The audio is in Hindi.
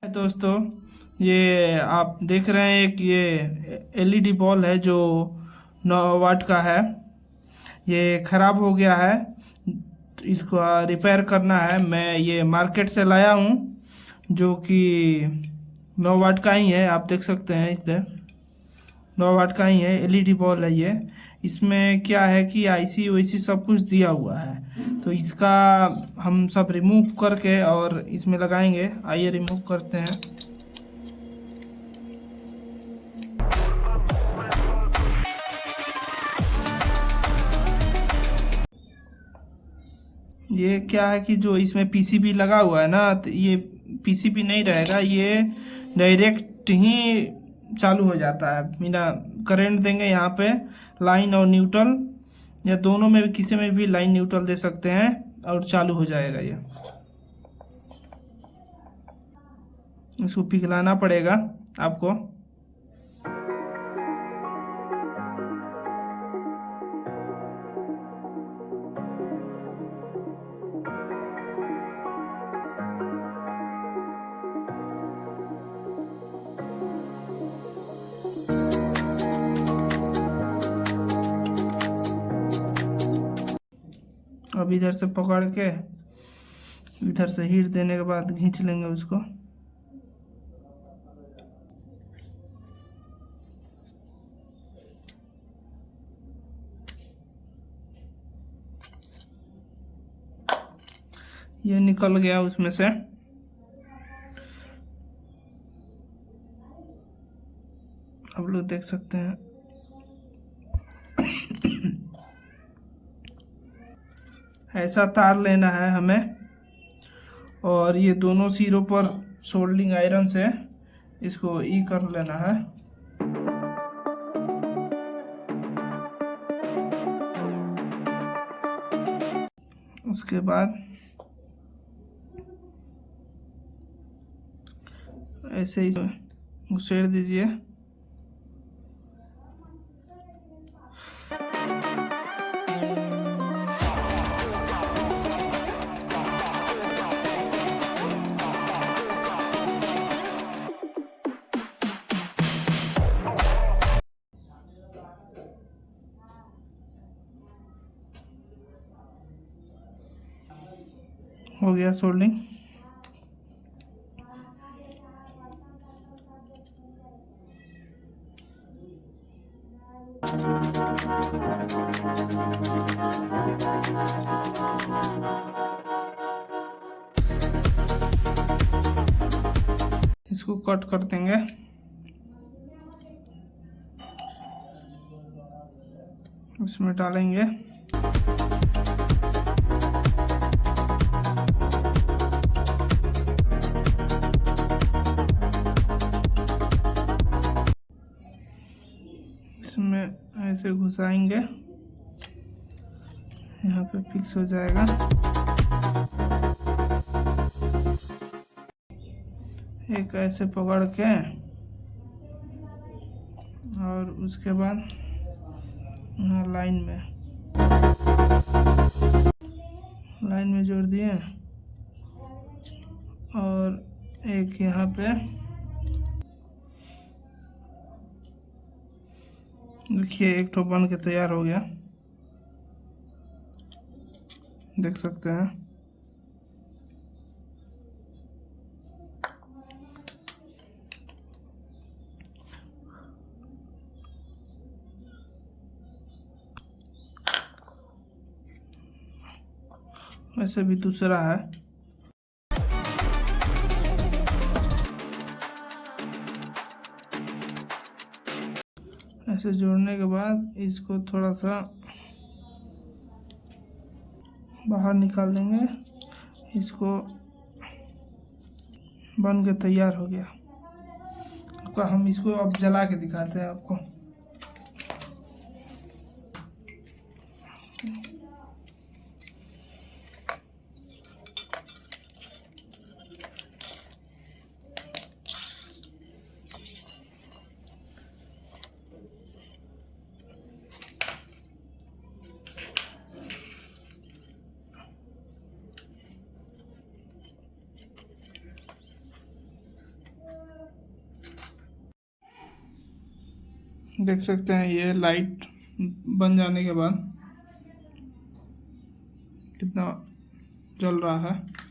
दोस्तों, ये आप देख रहे हैं एक ये एलईडी बॉल है जो 9 वाट का है। ये ख़राब हो गया है, इसको रिपेयर करना है। मैं ये मार्केट से लाया हूँ, जो कि 9 वाट का ही है। आप देख सकते हैं, इसे 9 वाट का ही है, एलईडी बॉल है ये। इसमें क्या है कि आईसी वाईसी सब कुछ दिया हुआ है, तो इसका हम सब रिमूव करके और इसमें लगाएंगे। आइए रिमूव करते हैं। ये क्या है कि जो इसमें पीसीबी लगा हुआ है ना, तो ये पीसीबी नहीं रहेगा, ये डायरेक्ट ही चालू हो जाता है बिना करंट देंगे। यहाँ पे लाइन और न्यूट्रल या दोनों में भी, किसी में भी लाइन न्यूट्रल दे सकते हैं और चालू हो जाएगा ये। इसको पिघलाना पड़ेगा आपको। अब इधर से पकड़ के इधर से हीट देने के बाद खींच लेंगे उसको। ये निकल गया उसमें से। आप लोग देख सकते हैं। ऐसा तार लेना है हमें, और ये दोनों सिरों पर सोल्डिंग आयरन से इसको कर लेना है। उसके बाद ऐसे ही घुसेड़ दीजिए। हो गया सोल्डिंग। इसको कट कर देंगे। इसमें डालेंगे। इसमें ऐसे घुसाएंगे, यहाँ पे फिक्स हो जाएगा। एक ऐसे पकड़ के और उसके बाद यहाँ लाइन में जोड़ दिए, और एक यहाँ पे देखिए, एक ठो बन के तैयार हो गया, देख सकते हैं। वैसे भी दूसरा है। ऐसे जोड़ने के बाद इसको थोड़ा सा बाहर निकाल देंगे। इसको बन के तैयार हो गया। हम इसको अब जला के दिखाते हैं आपको। देख सकते हैं ये लाइट बन जाने के बाद कितना जल रहा है।